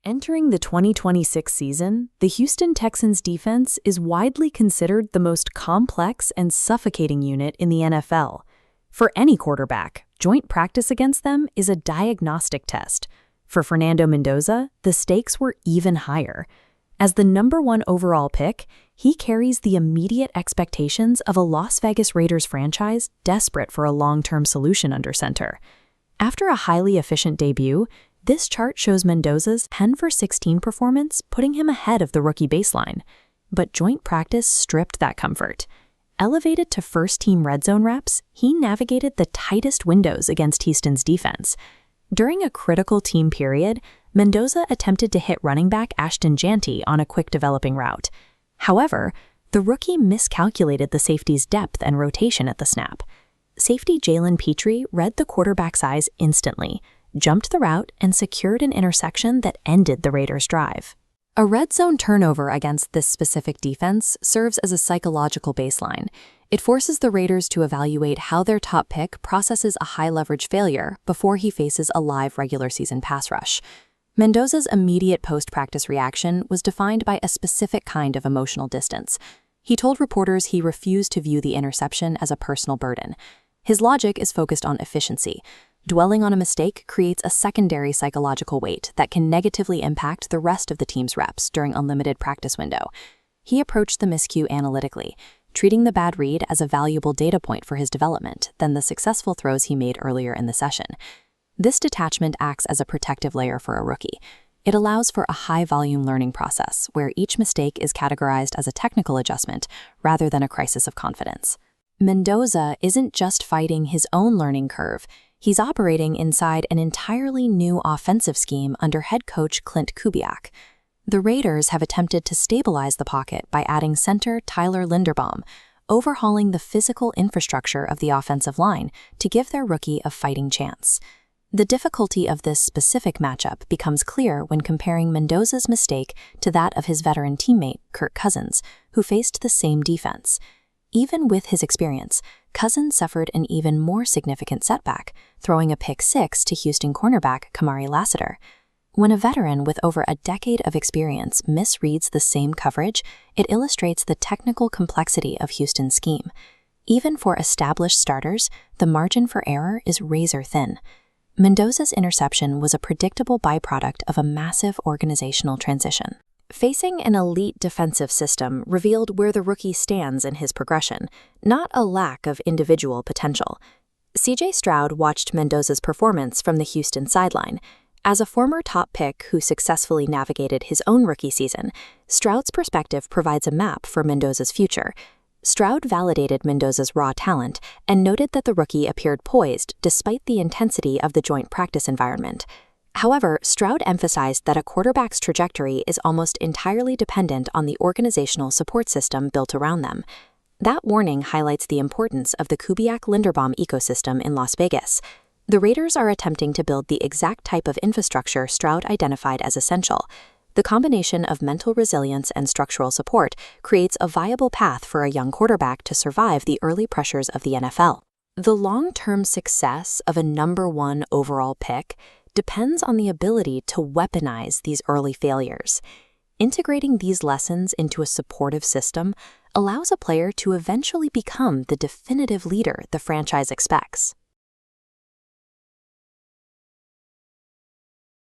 Entering the 2026 season, the Houston Texans defense is widely considered the most complex and suffocating unit in the NFL. For any quarterback, joint practice against them is a diagnostic test. For Fernando Mendoza, the stakes were even higher. As the #1 overall pick, he carries the immediate expectations of a Las Vegas Raiders franchise desperate for a long-term solution under center. After a highly efficient debut, this chart shows Mendoza's 10-for-16 performance, putting him ahead of the rookie baseline. But joint practice stripped that comfort. Elevated to first-team red zone reps, he navigated the tightest windows against Houston's defense. During a critical team period, Mendoza attempted to hit running back Ashton Jeanty on a quick developing route. However, the rookie miscalculated the safety's depth and rotation at the snap. Safety Jalen Petrie read the quarterback's eyes instantly, jumped the route, and secured an interception that ended the Raiders' drive. A red zone turnover against this specific defense serves as a psychological baseline. It forces the Raiders to evaluate how their top pick processes a high-leverage failure before he faces a live regular season pass rush. Mendoza's immediate post-practice reaction was defined by a specific kind of emotional distance. He told reporters he refused to view the interception as a personal burden. His logic is focused on efficiency. Dwelling on a mistake creates a secondary psychological weight that can negatively impact the rest of the team's reps during a limited practice window. He approached the miscue analytically, treating the bad read as a valuable data point for his development than the successful throws he made earlier in the session. This detachment acts as a protective layer for a rookie. It allows for a high-volume learning process where each mistake is categorized as a technical adjustment rather than a crisis of confidence. Mendoza isn't just fighting his own learning curve. He's operating inside an entirely new offensive scheme under head coach Clint Kubiak. The Raiders have attempted to stabilize the pocket by adding center Tyler Linderbaum, overhauling the physical infrastructure of the offensive line to give their rookie a fighting chance. The difficulty of this specific matchup becomes clear when comparing Mendoza's mistake to that of his veteran teammate, Kirk Cousins, who faced the same defense. Even with his experience, Cousins suffered an even more significant setback, throwing a pick-6 to Houston cornerback Kamari Lassiter. When a veteran with over a decade of experience misreads the same coverage, it illustrates the technical complexity of Houston's scheme. Even for established starters, the margin for error is razor-thin. Mendoza's interception was a predictable byproduct of a massive organizational transition. Facing an elite defensive system revealed where the rookie stands in his progression, not a lack of individual potential. CJ Stroud watched Mendoza's performance from the Houston sideline. As a former top pick who successfully navigated his own rookie season, Stroud's perspective provides a map for Mendoza's future. Stroud validated Mendoza's raw talent and noted that the rookie appeared poised despite the intensity of the joint practice environment. However, Stroud emphasized that a quarterback's trajectory is almost entirely dependent on the organizational support system built around them. That warning highlights the importance of the Kubiak-Linderbaum ecosystem in Las Vegas. The Raiders are attempting to build the exact type of infrastructure Stroud identified as essential. The combination of mental resilience and structural support creates a viable path for a young quarterback to survive the early pressures of the NFL. The long-term success of a #1 overall pick depends on the ability to weaponize these early failures. Integrating these lessons into a supportive system allows a player to eventually become the definitive leader the franchise expects.